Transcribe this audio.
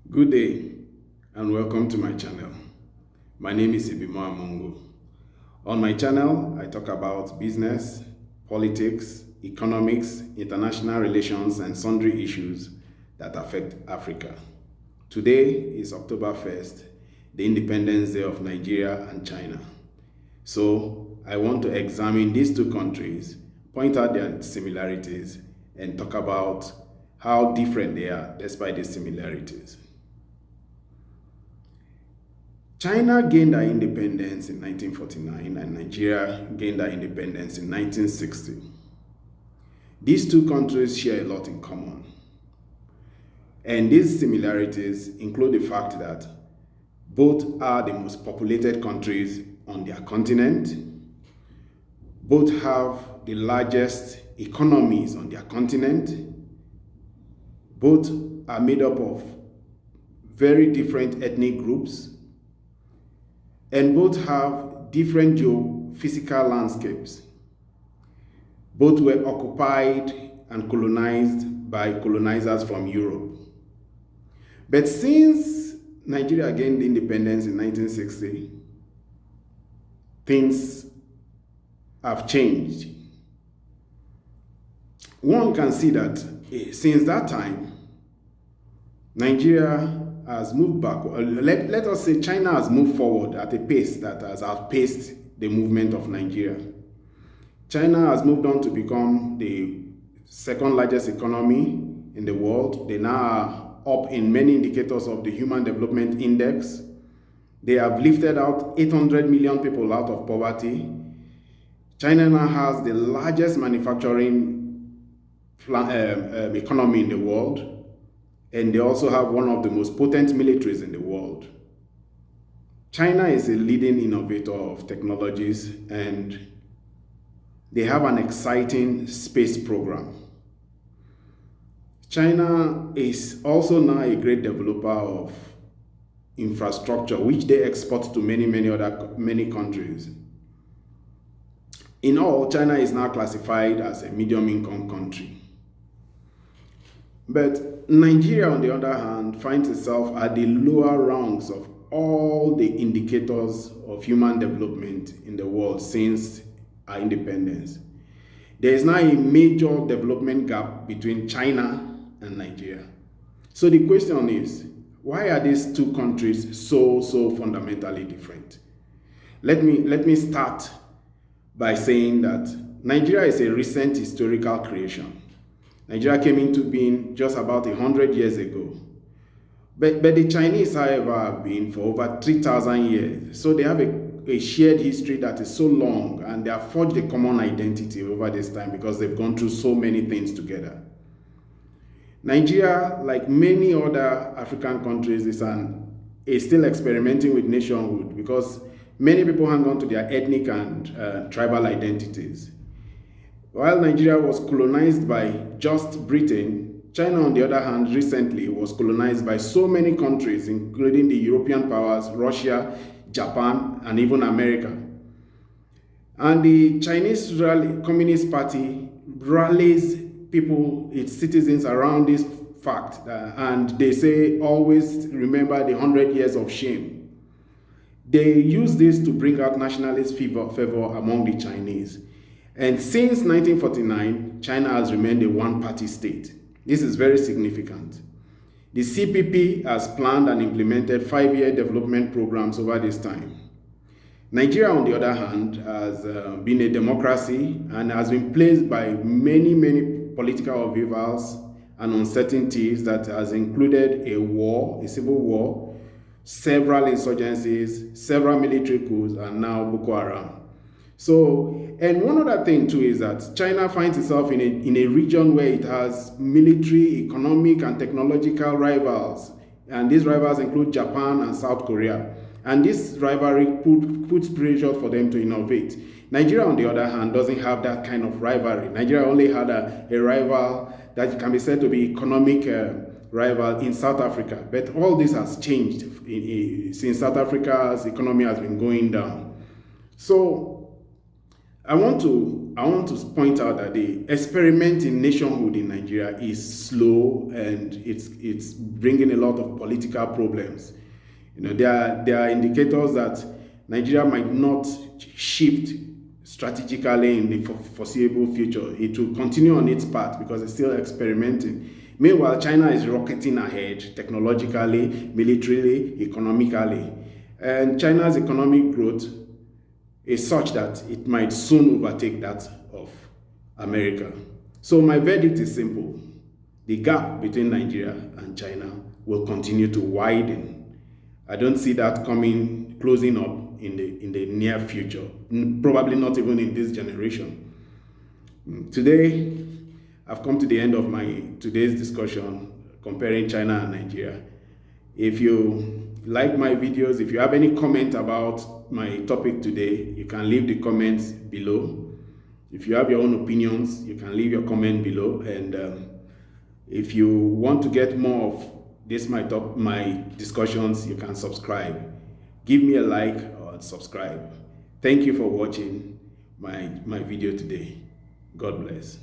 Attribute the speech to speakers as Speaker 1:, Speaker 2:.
Speaker 1: Good day and welcome to my channel. My name is Ibimo Amungu. On my channel, I talk about business, politics, economics, international relations, and sundry issues that affect Africa. Today is October 1st, the Independence Day of Nigeria and China. So I want to examine these two countries, point out their similarities, and talk about how different they are despite the similarities. China gained their independence in 1949 and Nigeria gained their independence in 1960. These two countries share a lot in common. And these similarities include the fact that both are the most populated countries on their continent, both have the largest economies on their continent, both are made up of very different ethnic groups, and both have different geophysical landscapes. Both were occupied and colonized by colonizers from Europe. But since Nigeria gained independence in 1960, things have changed. One can see that since that time, Nigeria has moved back. Let us say China has moved forward at a pace that has outpaced the movement of Nigeria. China has moved on to become the second largest economy in the world. They now are up in many indicators of the Human Development Index. They have lifted out 800 million people out of poverty. China now has the largest manufacturing economy in the world. And they also have one of the most potent militaries in the world. China is a leading innovator of technologies, and they have an exciting space program. China is also now a great developer of infrastructure, which they export to many countries. In all, China is now classified as a medium-income country. But Nigeria, on the other hand, finds itself at the lower rungs of all the indicators of human development in the world since our independence. There is now a major development gap between China and Nigeria. So the question is, why are these two countries so fundamentally different? Let me start by saying that Nigeria is a recent historical creation. Nigeria came into being just about 100 years ago. But the Chinese, however, have been for over 3,000 years. So they have a shared history that is so long, and they have forged a common identity over this time because they've gone through so many things together. Nigeria, like many other African countries, is still experimenting with nationhood because many people hang on to their ethnic and tribal identities. While Nigeria was colonized by just Britain, China, on the other hand, recently was colonized by so many countries, including the European powers, Russia, Japan, and even America. And the Chinese Communist Party rallies people, its citizens, around this fact, and they say, always remember the 100 years of shame. They use this to bring out nationalist fervor among the Chinese. And since 1949, China has remained a one-party state. This is very significant. The CPP has planned and implemented 5-year development programs over this time. Nigeria, on the other hand, has been a democracy and has been plagued by many political upheavals and uncertainties that has included a civil war, several insurgencies, several military coups, and now Boko Haram. So, and one other thing too is that China finds itself in a region where it has military, economic, and technological rivals. And these rivals include Japan and South Korea. And this rivalry puts pressure for them to innovate. Nigeria, on the other hand, doesn't have that kind of rivalry. Nigeria only had a rival that can be said to be economic rival in South Africa. But all this has changed since South Africa's economy has been going down. So I want to I want to point out that the experiment in nationhood in Nigeria is slow, and it's bringing a lot of political problems. There are indicators that Nigeria might not shift strategically in the foreseeable future. It will continue on its path because it's still experimenting. Meanwhile, China is rocketing ahead technologically, militarily, economically. And China's economic growth is such that it might soon overtake that of America. So my verdict is simple. The gap between Nigeria and China will continue to widen. I don't see that closing up in the near future, probably not even in this generation. Today, I've come to the end of today's discussion comparing China and Nigeria. If you like my videos, if you have any comment about my topic today, you can leave the comments below. If you have your own opinions, you can leave your comment below. And if you want to get more of my discussions, you can subscribe. Give me a like or subscribe. Thank you for watching my video today. God bless.